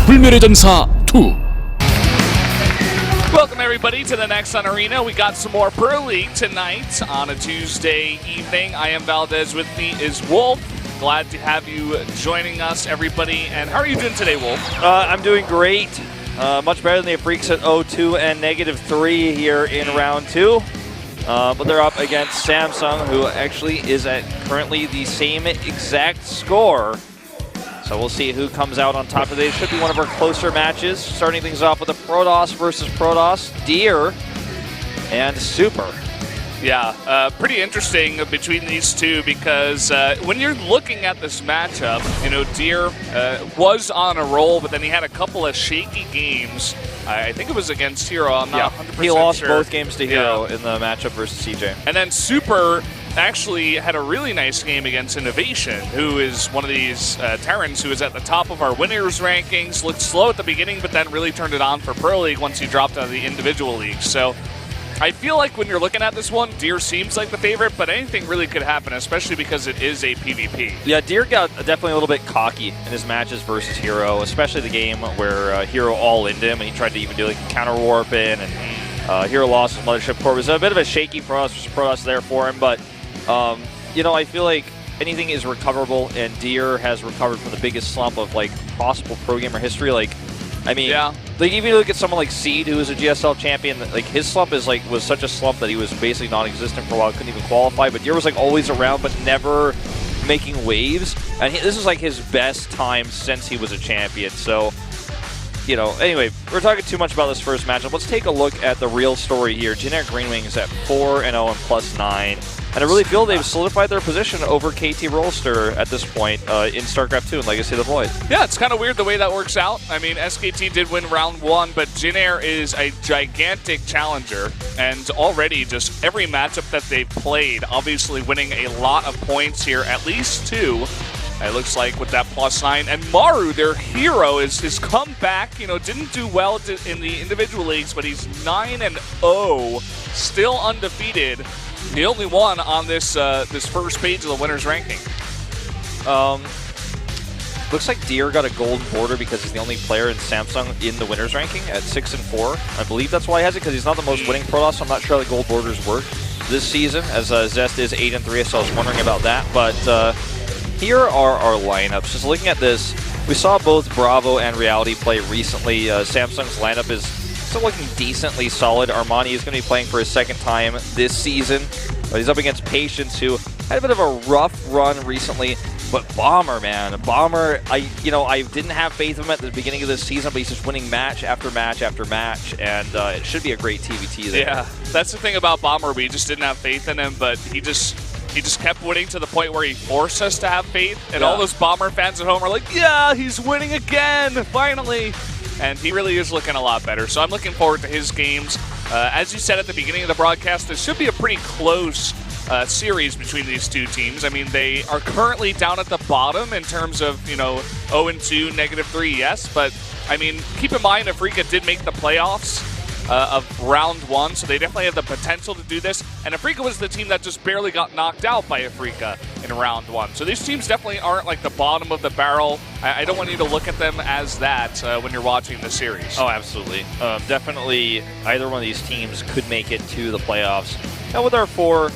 불멸의 전사 2. Welcome everybody to the Nexon Arena. We got some more Pro League tonight on a Tuesday evening. I am Valdez, with me is Wolf. Glad to have you joining us, everybody. And how are you doing today, Wolf? I'm doing great. Much better than the Afreeca at 0-2 and -3 here in round 2. But they're up against Samsung, who actually is at currently the same exact score. So we'll see who comes out on top of it. It should be one of our closer matches. Starting things off with a Protoss versus Protoss, Deer, and Super. Yeah, pretty interesting between these two because when you're looking at this matchup, you know, Deer was on a roll, but then he had a couple of shaky games. I think it was against Hero. I'm not 100% sure. He lost both games to Hero in the matchup versus CJ. And then Super actually had a really nice game against Innovation, who is one of these Terrans who is at the top of our winners rankings. Looked slow at the beginning, but then really turned it on for Pro League once he dropped out of the individual league. So I feel like when you're looking at this one, Deer seems like the favorite, but anything really could happen, especially because it is a PvP. Yeah, Deer got definitely a little bit cocky in his matches versus Hero, especially the game where Hero all-inned him, and he tried to even do like counter warp in, and Hero lost his Mothership Core. It was a bit of a shaky Protoss there for him, but you know, I feel like anything is recoverable, and Deer has recovered from the biggest slump of like possible pro gamer history. Like, I mean, like even look at someone like Seed, who is a GSL champion. Like his slump was such a slump that he was basically non-existent for a while, couldn't even qualify. But Deer was like always around, but never making waves. And this is like his best time since he was a champion. So, you know, anyway, we're talking too much about this first matchup. Let's take a look at the real story here. Generic Green Wings at 4-0 and +9. And I really feel they've solidified their position over KT Rollster at this point in StarCraft 2 and Legacy of the Void. Yeah, it's kind of weird the way that works out. I mean, SKT did win round 1, but Jin Air is a gigantic challenger. And already just every matchup that they've played, obviously winning a lot of points here, at least 2. It looks like with that +9. And Maru, their hero, is come back. You know, didn't do well in the individual leagues, but he's 9-0, still undefeated. The only one on this this first page of the winners ranking. Looks like Deer got a golden border because he's the only player in Samsung in the winners ranking at 6-4. I believe that's why he has it, because he's not the most winning Protoss, so I'm not sure how the gold borders work this season, as Zest is 8-3, so I was wondering about that. But here are our lineups. Just looking at this, we saw both Bravo and Reality play recently. Samsung's lineup is still looking decently solid. Armani is going to be playing for his second time this season. But he's up against Patience, who had a bit of a rough run recently. But Bomber, man, Bomber, I didn't have faith in him at the beginning of this season, but he's just winning match after match after match, and it should be a great TVT there. Yeah, that's the thing about Bomber. We just didn't have faith in him, but he just kept winning to the point where he forced us to have faith, and all those Bomber fans at home are like, yeah, he's winning again, finally. And he really is looking a lot better. So I'm looking forward to his games. As you said at the beginning of the broadcast, this should be a pretty close series between these two teams. I mean, they are currently down at the bottom in terms of, you know, 0-2, -3, yes. But, I mean, keep in mind, Afreeca did make the playoffs of round 1, so they definitely have the potential to do this. And Afreeca was the team that just barely got knocked out by Afreeca in round 1. So these teams definitely aren't like the bottom of the barrel. I don't want you to look at them as that when you're watching the series. Oh, absolutely. Definitely either one of these teams could make it to the playoffs. Now with our 4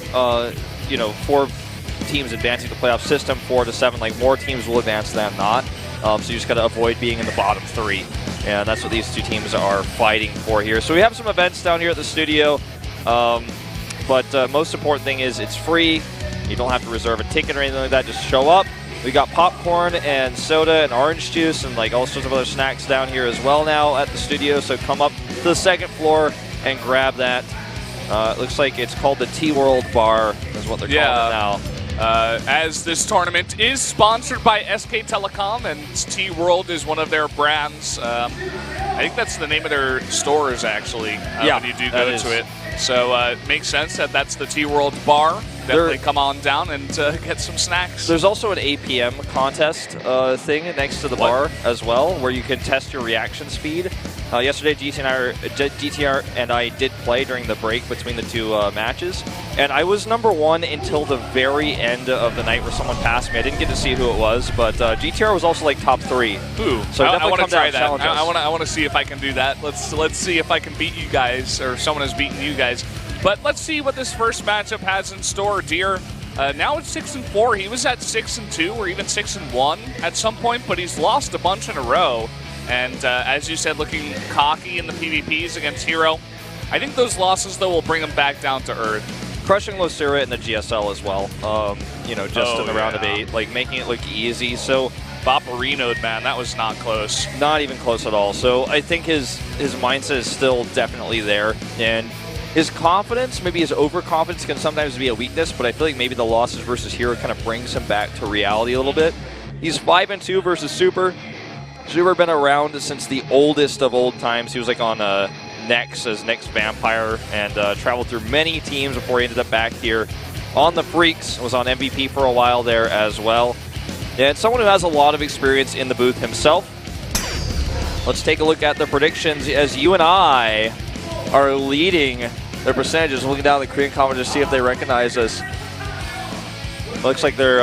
teams advancing the playoff system, 4 to 7, like more teams will advance than not. So you just got to avoid being in the bottom 3. And that's what these two teams are fighting for here. So we have some events down here at the studio. But most important thing is it's free. You don't have to reserve a ticket or anything like that. Just show up. We got popcorn and soda and orange juice and like all sorts of other snacks down here as well now at the studio. So come up to the second floor and grab that. It looks like it's called the T-World Bar is what they're calling it now. As this tournament is sponsored by SK Telecom, and T-World is one of their brands. I think that's the name of their stores, actually, when you do go to it. So it makes sense that that's the T-World Bar. Definitely come on down and get some snacks. There's also an APM contest thing next to the bar as well, where you can test your reaction speed. Yesterday, DTR and I did play during the break between the two matches, and I was #1 until the very end of the night where someone passed me. I didn't get to see who it was, but GTR was also like top 3. Ooh, so I want to try that. I want to see if I can do that. Let's see if I can beat you guys, or someone has beaten you guys. But let's see what this first matchup has in store. Deer, now it's 6-4. He was at 6-2 or even 6-1 at some point, but he's lost a bunch in a row. And as you said, looking cocky in the PvPs against Hero. I think those losses, though, will bring him back down to earth. Crushing Losira in the GSL as well, you know, just in the round of 8, like making it look easy. So Bopperino'd, man, that was not close. Not even close at all. So I think his mindset is still definitely there. And his confidence, maybe his overconfidence can sometimes be a weakness, but I feel like maybe the losses versus Hero kind of brings him back to reality a little bit. He's 5-2 versus Super. Super been around since the oldest of old times. He was like on Nex as Nex Vampire and traveled through many teams before he ended up back here on the Freaks. Was on MVP for a while there as well. And someone who has a lot of experience in the booth himself. Let's take a look at the predictions as you and I are leading their percentages. Looking down at the Korean commenters to see if they recognize us. Looks like they're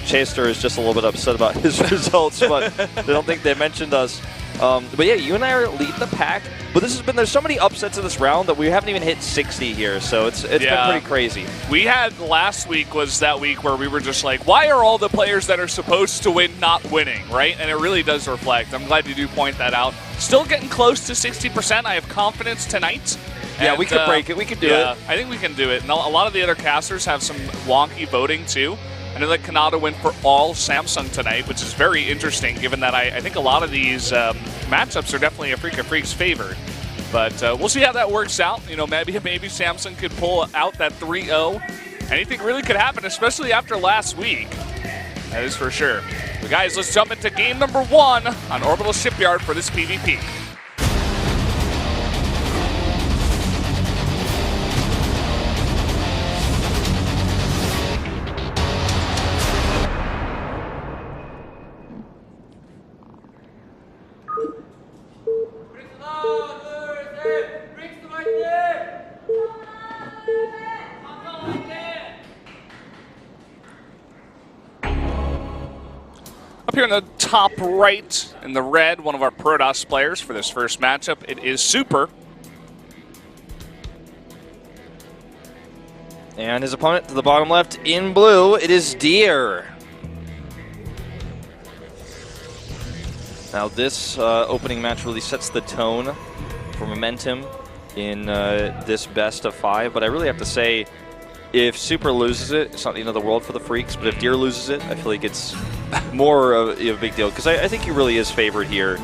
Chaster is just a little bit upset about his results, but they don't think they mentioned us. But yeah, you and I are leading the pack. But there's so many upsets in this round that we haven't even hit 60 here, so it's been pretty crazy. We had last week was that week where we were just like, why are all the players that are supposed to win not winning, right? And it really does reflect. I'm glad you do point that out. Still getting close to 60%. I have confidence tonight. Yeah, and, we could break it. We could do it. I think we can do it. And a lot of the other casters have some wonky voting, too. I know that Kanata went for all Samsung tonight, which is very interesting, given that I think a lot of these matchups are definitely Afreeca Freaks' favor. But we'll see how that works out. You know, maybe Samsung could pull out that 3-0. Anything really could happen, especially after last week. That is for sure. But guys, let's jump into game number 1 on Orbital Shipyard for this PvP. Up here in the top right, in the red, one of our Protoss players for this first matchup, it is Super. And his opponent to the bottom left in blue, it is Deer. Now this opening match really sets the tone for momentum in this best of 5, but I really have to say, if Super loses it, it's not the end of the world for the Freaks, but if Deer loses it, I feel like it's more of a big deal, because I think he really is favored here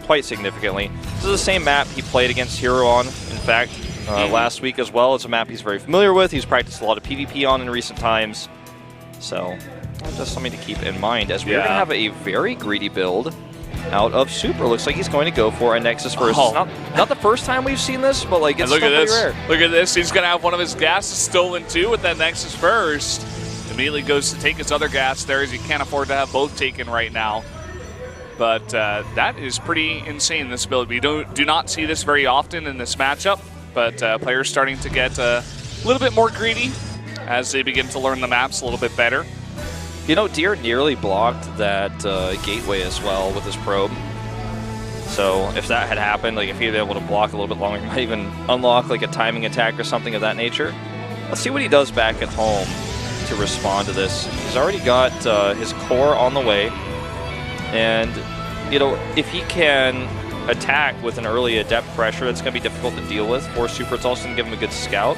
quite significantly. This is the same map he played against Hero on, in fact, last week as well. It's a map he's very familiar with. He's practiced a lot of PvP on in recent times, so just something to keep in mind, as we're going to have a very greedy build out of Super. Looks like he's going to go for a Nexus first. Oh. It's not the first time we've seen this, but like it's still pretty rare. Look at this. He's going to have one of his gases stolen too with that Nexus first. Immediately goes to take his other gas there, as he can't afford to have both taken right now. But that is pretty insane, this build. We do not see this very often in this matchup, but players starting to get a little bit more greedy as they begin to learn the maps a little bit better. You know, Deer nearly blocked that gateway as well with his probe. So if that had happened, like if he'd been able to block a little bit longer, he might even unlock like a timing attack or something of that nature. Let's see what he does back at home to respond to this. He's already got his core on the way. And, you know, if he can attack with an early adept pressure, that's going to be difficult to deal with for Super. It's also going to give him a good scout.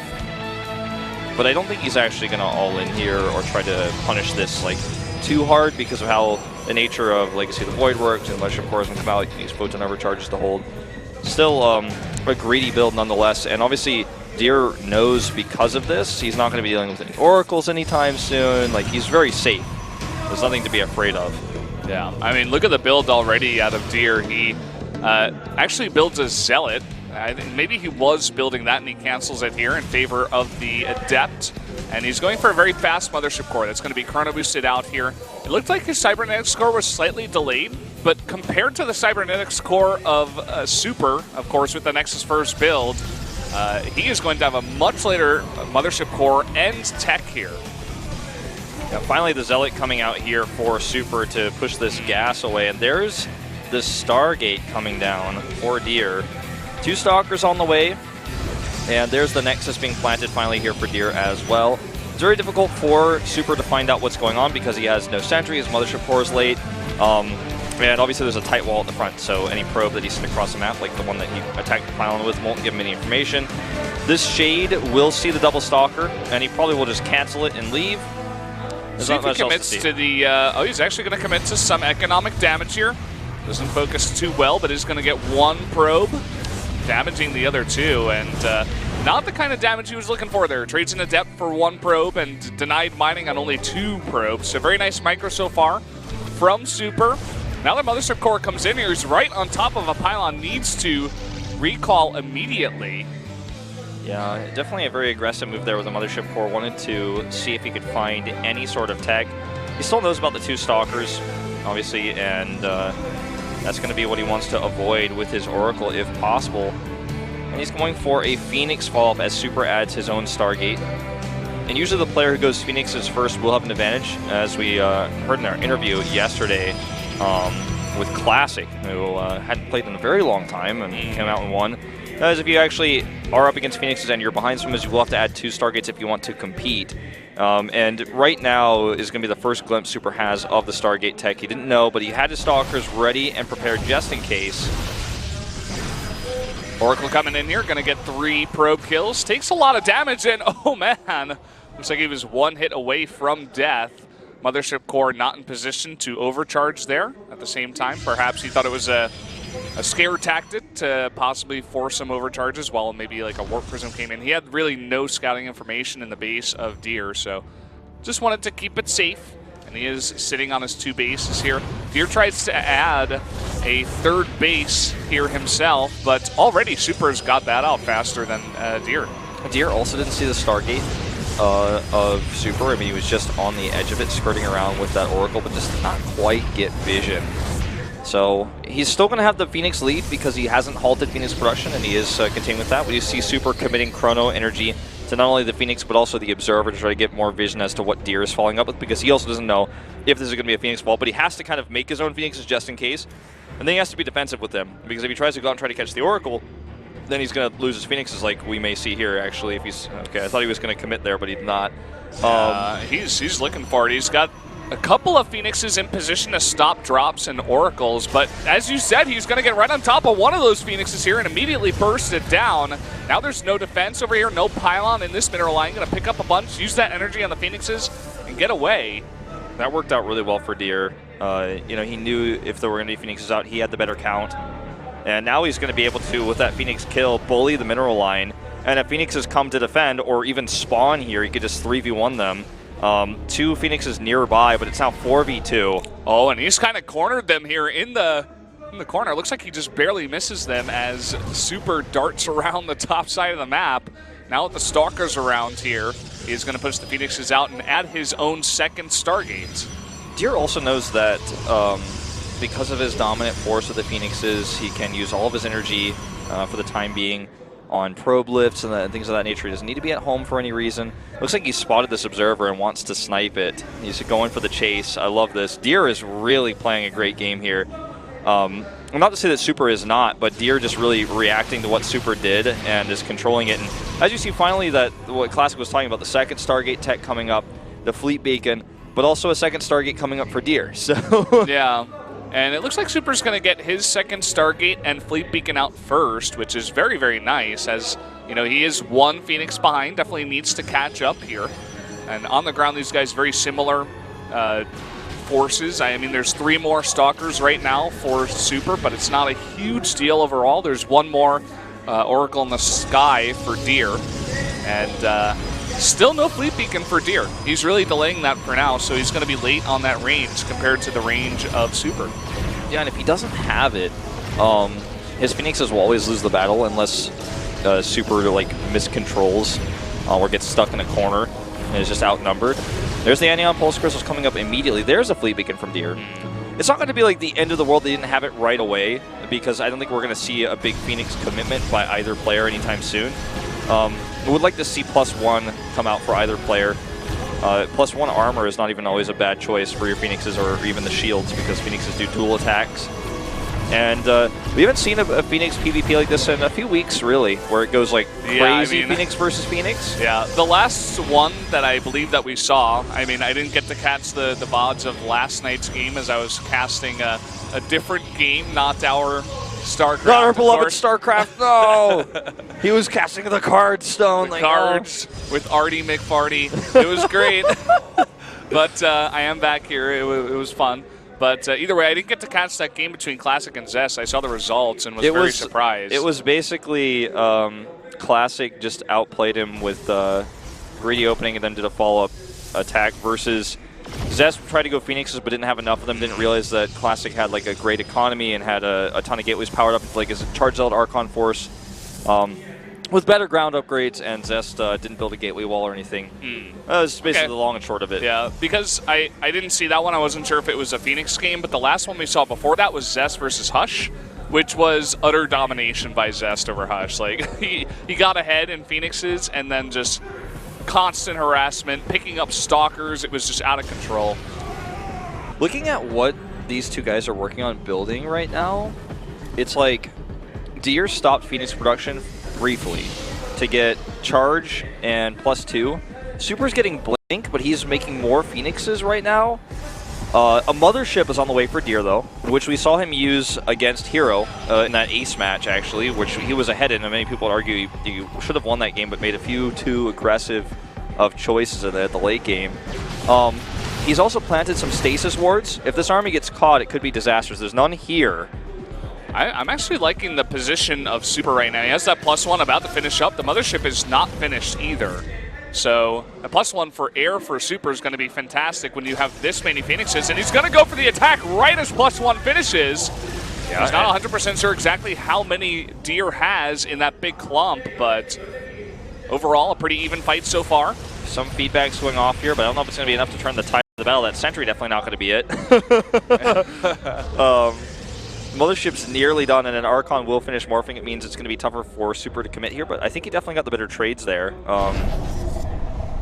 But I don't think he's actually going to all in here or try to punish this like too hard, because of how the nature of Legacy of the Void works, and Legendary Cores can come out, you use photon overcharges to hold. Still a greedy build nonetheless, and obviously Deer knows because of this, he's not going to be dealing with any Oracles anytime soon. Like, he's very safe. There's nothing to be afraid of. Yeah, I mean, look at the build already out of Deer. He actually builds a Zealot. I think maybe he was building that and he cancels it here in favor of the Adept. And he's going for a very fast Mothership core that's going to be chrono boosted out here. It looked like his Cybernetic score was slightly delayed but compared to the cybernetics core of Super, of course, with the Nexus first build, he is going to have a much later mothership core and tech here. Yeah, finally, the Zealot coming out here for Super to push this gas away, and there's the Stargate coming down for Deer. 2 Stalkers on the way, and there's the Nexus being planted finally here for Deer as well. It's very difficult for Super to find out what's going on because he has no sentry, his mothership core is late, and obviously there's a tight wall at the front, so any probe that he sent across the map, like the one that he attacked the pylon with, won't give him any information. This Shade will see the double Stalker, and he probably will just cancel it and leave. There's see if he commits to the... oh, he's actually going to commit to some economic damage here. Doesn't focus too well, but is going to get 1 probe, damaging the other 2, and not the kind of damage he was looking for there. Trades in a depth for 1 probe and denied mining on only 2 probes. So very nice micro so far from Super. Now the mothership core comes in here. He's right on top of a pylon, needs to recall immediately. Yeah, definitely a very aggressive move there with the mothership core. Wanted to see if he could find any sort of tech. He still knows about the 2 Stalkers, obviously, and that's going to be what he wants to avoid with his Oracle if possible. And he's going for a Phoenix follow-up as Super adds his own Stargate. And usually the player who goes Phoenixes first will have an advantage, as we heard in our interview yesterday with Classic, who hadn't played in a very long time and came out and won. As if you actually are up against Phoenixes and you're behind swimmers, you will have to add 2 Stargates if you want to compete. And right now is going to be the first glimpse Super has of the Stargate tech. He didn't know, but he had his Stalkers ready and prepared just in case. Oracle coming in here, going to get 3 probe kills. Takes a lot of damage, and oh man, looks like he was 1 hit away from death. Mothership core not in position to overcharge there at the same time. Perhaps he thought it was a scare tactic to possibly force some overcharges while maybe like a warp prism came in. He had really no scouting information in the base of Deer, so just wanted to keep it safe. And he is sitting on his 2 bases here. Deer tries to add a 3rd base here himself, but already Super's got that out faster than Deer. Deer also didn't see the Stargate of Super. I mean, he was just on the edge of it, skirting around with that Oracle, but just did not quite get vision. So he's still going to have the Phoenix lead because he hasn't halted Phoenix production, and he is continuing with that. We see Super committing chrono energy to not only the Phoenix, but also the Observer to try to get more vision as to what Deer is following up with, because he also doesn't know if this is going to be a Phoenix fall, but he has to kind of make his own Phoenixes just in case. And then he has to be defensive with them, because if he tries to go out and try to catch the Oracle, then he's going to lose his Phoenixes like we may see here, actually. If he's okay, I thought he was going to commit there, but he's not. He's looking for it. He's got a couple of Phoenixes in position to stop drops and Oracles, but as you said, he's going to get right on top of one of those Phoenixes here and immediately burst it down. Now there's no defense over here, no pylon in this mineral line. Going to pick up a bunch, use that energy on the Phoenixes, and get away. That worked out really well for Deer. You know, he knew if there were going to be Phoenixes out, he had the better count. And now he's going to be able to, with that Phoenix kill, bully the mineral line. And if Phoenixes come to defend or even spawn here, he could just 3v1 them. 2 Phoenixes nearby, but it's now 4v2. Oh, and he's kind of cornered them here in the corner. Looks like he just barely misses them as Super darts around the top side of the map. Now with the Stalkers around here, he's going to push the Phoenixes out and add his own 2nd Stargate. Deer also knows that because of his dominant force with the Phoenixes, he can use all of his energy for the time being on probe lifts and things of that nature. He doesn't need to be at home for any reason. Looks like he spotted this Observer and wants to snipe it. He's going for the chase. I love this. Deer is really playing a great game here. Not to say that Super is not, but Deer just really reacting to what Super did and is controlling it. And as you see, finally, that what Classic was talking about, the 2nd Stargate tech coming up, the Fleet Beacon, but also a 2nd Stargate coming up for Deer. So yeah. And it looks like Super's going to get his 2nd Stargate and Fleet Beacon out first, which is very, very nice, as, you know, he is 1 Phoenix behind, definitely needs to catch up here. And on the ground, these guys very similar forces. I mean, there's 3 more Stalkers right now for Super, but it's not a huge deal overall. There's 1 more Oracle in the sky for Deer. And still no Fleet Beacon for Deer. He's really delaying that for now, so he's going to be late on that range compared to the range of Super. Yeah, and if he doesn't have it, his Phoenixes will always lose the battle unless Super like miscontrols or gets stuck in a corner and is just outnumbered. There's the Anion Pulse Crystals coming up immediately. There's a Fleet Beacon from Deer. it's not going to be like the end of the world. They didn't have it right away, because I don't think we're going to see a big Phoenix commitment by either player anytime soon. I would like to see +1 come out for either player. +1 armor is not even always a bad choice for your Phoenixes or even the shields, because Phoenixes do dual attacks. And we haven't seen a Phoenix PvP like this in a few weeks, really, where it goes like crazy Phoenix versus Phoenix. Yeah, the last one that I believe that we saw, I mean, I didn't get to catch the VODs of last night's game as I was casting a different game, not our Starcraft. Not our beloved Starcraft, no! He was casting the card stone. The cards with Artie McFarty. It was great. But I am back here. It was fun. But either way, I didn't get to catch that game between Classic and Zest. I saw the results and was very surprised. It was basically Classic just outplayed him with greedy opening and then did a follow-up attack versus Zest tried to go Phoenixes but didn't have enough of them, didn't realize that Classic had like a great economy and had a ton of gateways powered up with like his Charge Zealot Archon Force with better ground upgrades, and Zest didn't build a gateway wall or anything. That was basically the long and short of it. Yeah, because I didn't see that one. I wasn't sure if it was a Phoenix game, but the last one we saw before that was Zest versus Hush, which was utter domination by Zest over Hush. Like, he got ahead in Phoenixes and then just constant harassment, picking up stalkers. It was just out of control. Looking at what these two guys are working on building right now, it's like Deer stopped Phoenix production briefly to get Charge and +2. Super's getting Blink, but he's making more Phoenixes right now. A Mothership is on the way for Deer, though, which we saw him use against Hero in that Ace match, actually, which he was ahead in, and many people would argue he should have won that game, but made a few too aggressive of choices at the late game. He's also planted some stasis wards. If this army gets caught, it could be disastrous. There's none here. I'm actually liking the position of Super right now. He has that +1 about to finish up. The Mothership is not finished either. So a +1 for air for Super is going to be fantastic when you have this many Phoenixes. And he's going to go for the attack right as +1 finishes. Yeah, he's not 100% sure exactly how many Deer has in that big clump, but overall a pretty even fight so far. Some feedback's going off here, but I don't know if it's going to be enough to turn the tide of the battle. That Sentry definitely not going to be it. Mothership's nearly done, and an Archon will finish morphing. It means it's going to be tougher for Super to commit here, but I think he definitely got the better trades there.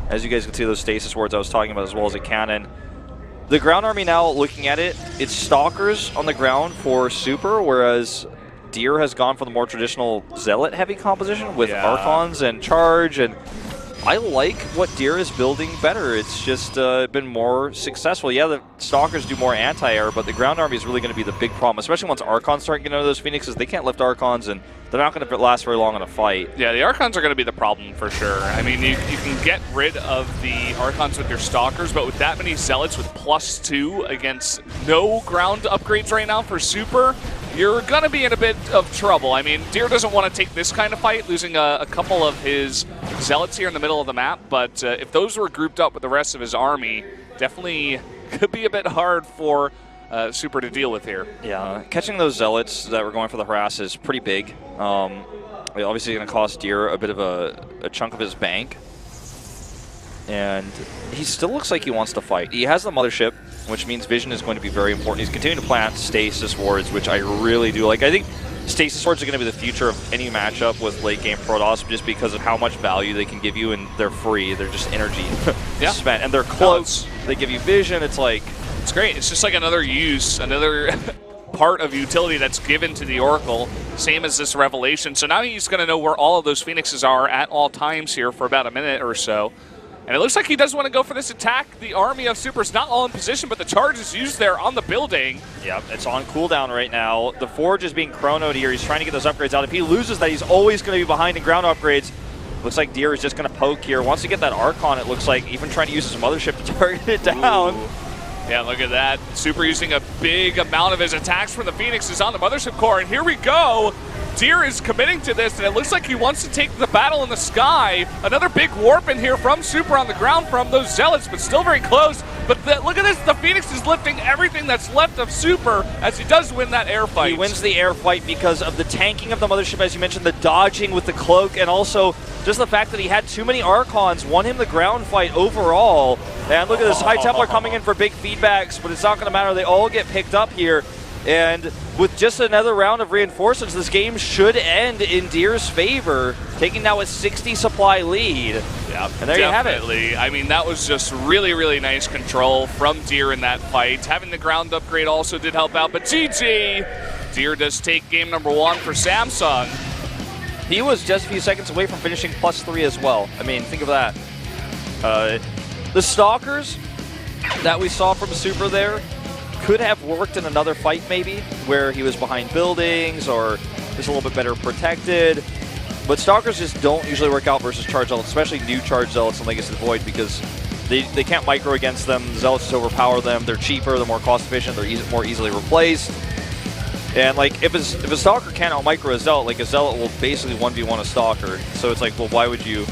As you guys can see, those stasis wards I was talking about, as well as a cannon. The ground army now, looking at it, it's Stalkers on the ground for Super, whereas Deer has gone for the more traditional Zealot-heavy composition with Archons and Charge, and I like what Deer is building better. It's just been more successful. Yeah, the Stalkers do more anti-air, but the ground army is really going to be the big problem, especially once Archons start getting out of those Phoenixes. They can't lift Archons, and they're not going to last very long in a fight. Yeah, the Archons are going to be the problem for sure. I mean, you can get rid of the Archons with your Stalkers, but with that many Zealots with +2 against no ground upgrades right now for Super, you're going to be in a bit of trouble. I mean, Deer doesn't want to take this kind of fight, losing a couple of his Zealots here in the middle of the map, but if those were grouped up with the rest of his army, definitely could be a bit hard for Super to deal with here. Yeah, catching those Zealots that were going for the harass is pretty big. Obviously going to cost Deer a bit of a chunk of his bank. And he still looks like he wants to fight. He has the Mothership, which means vision is going to be very important. He's continuing to plant stasis wards, which I really do like. I think stasis wards are going to be the future of any matchup with late game Protoss, just because of how much value they can give you, and they're free. They're just energy spent, and they're close. They give you vision. It's like, it's great. It's just like another use, another part of utility that's given to the Oracle, same as this Revelation. So now he's going to know where all of those Phoenixes are at all times here for about a minute or so. And it looks like he does want to go for this attack. The army of Super's not all in position, but the charge is used there on the building. Yeah, it's on cooldown right now. The Forge is being chronoed here. He's trying to get those upgrades out. If he loses that, he's always going to be behind in ground upgrades. Looks like Deer is just going to poke here. Wants to get that Archon, it looks like, even trying to use his Mothership to target it down. Ooh. Yeah, look at that. Super using a big amount of his attacks from the Phoenixes on the Mothership core, and here we go. Deer is committing to this, and it looks like he wants to take the battle in the sky. Another big warp in here from Super on the ground from those Zealots, but still very close. But look at this, the Phoenix is lifting everything that's left of Super as he does win that air fight. He wins the air fight because of the tanking of the Mothership, as you mentioned, the dodging with the cloak, and also just the fact that he had too many Archons won him the ground fight overall. And look at this, High Templar coming in for big feedbacks, but it's not going to matter. They all get picked up here. And with just another round of reinforcements, this game should end in Deer's favor, taking now a 60 supply lead. Yeah, and there you have it. I mean, that was just really, really nice control from Deer in that fight. Having the ground upgrade also did help out, but GG! Deer does take game number 1 for Samsung. He was just a few seconds away from finishing +3 as well. I mean, think of that. The Stalkers that we saw from Super there could have worked in another fight maybe, where he was behind buildings or just a little bit better protected. But Stalkers just don't usually work out versus Charge Zealots, especially new Charge Zealots in Legacy of the Void, because they can't micro against them. Zealots just overpower them. They're cheaper, they're more cost efficient, they're more easily replaced. And like if a Stalker can't out micro a Zealot, like a Zealot will basically 1v1 a Stalker. So it's like, well, why would you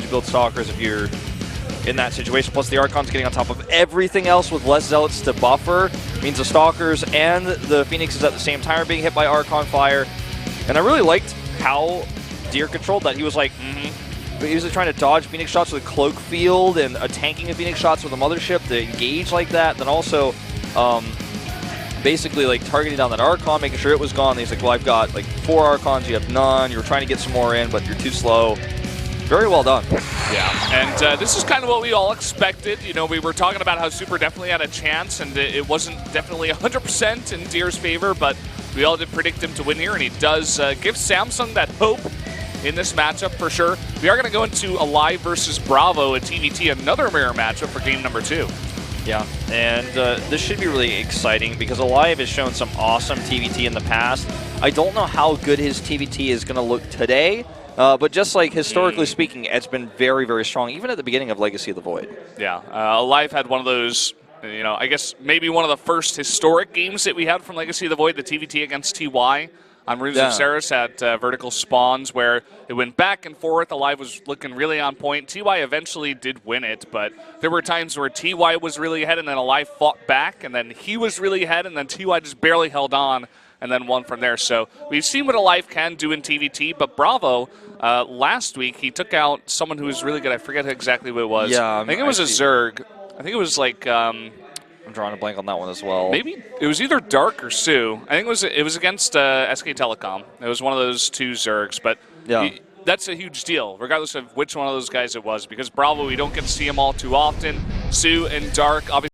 build Stalkers if you're in that situation? Plus the Archon's getting on top of everything else with less Zealots to buffer. Means the Stalkers and the Phoenixes at the same time are being hit by Archon fire. And I really liked how Deer controlled that. He was like, he was trying to dodge Phoenix shots with a cloak field and tanking of Phoenix shots with a mothership to engage like that. Then also basically like targeting down that Archon, making sure it was gone. And he's like, well, I've got like 4 Archons, you have none. You were trying to get some more in, but you're too slow. Very well done. Yeah, and this is kind of what we all expected. You know, we were talking about how Super definitely had a chance, and it wasn't definitely 100% in Deer's favor, but we all did predict him to win here, and he does give Samsung that hope in this matchup for sure. We are going to go into Alive versus Bravo at TVT, another mirror matchup for game number 2. Yeah, and this should be really exciting because Alive has shown some awesome TVT in the past. I don't know how good his TVT is going to look today, but just like historically speaking, it's been very, very strong, even at the beginning of Legacy of the Void. Yeah, Alive had one of those, you know, I guess maybe one of the first historic games that we had from Legacy of the Void, the TVT against TY on Runes of Ceres at Vertical Spawns, where it went back and forth. Alive was looking really on point. TY eventually did win it, but there were times where TY was really ahead and then Alive fought back, and then he was really ahead and then TY just barely held on and then won from there. So we've seen what Alive can do in TVT, but Bravo, last week, he took out someone who was really good. I forget exactly who it was. Yeah, I think it was a Zerg. I think it was like... I'm drawing a blank on that one as well. Maybe it was either Dark or Sue. I think it was against SK Telecom. It was one of those 2 Zergs, but that's a huge deal, regardless of which one of those guys it was, because Bravo, we don't get to see them all too often. Sue and Dark, obviously.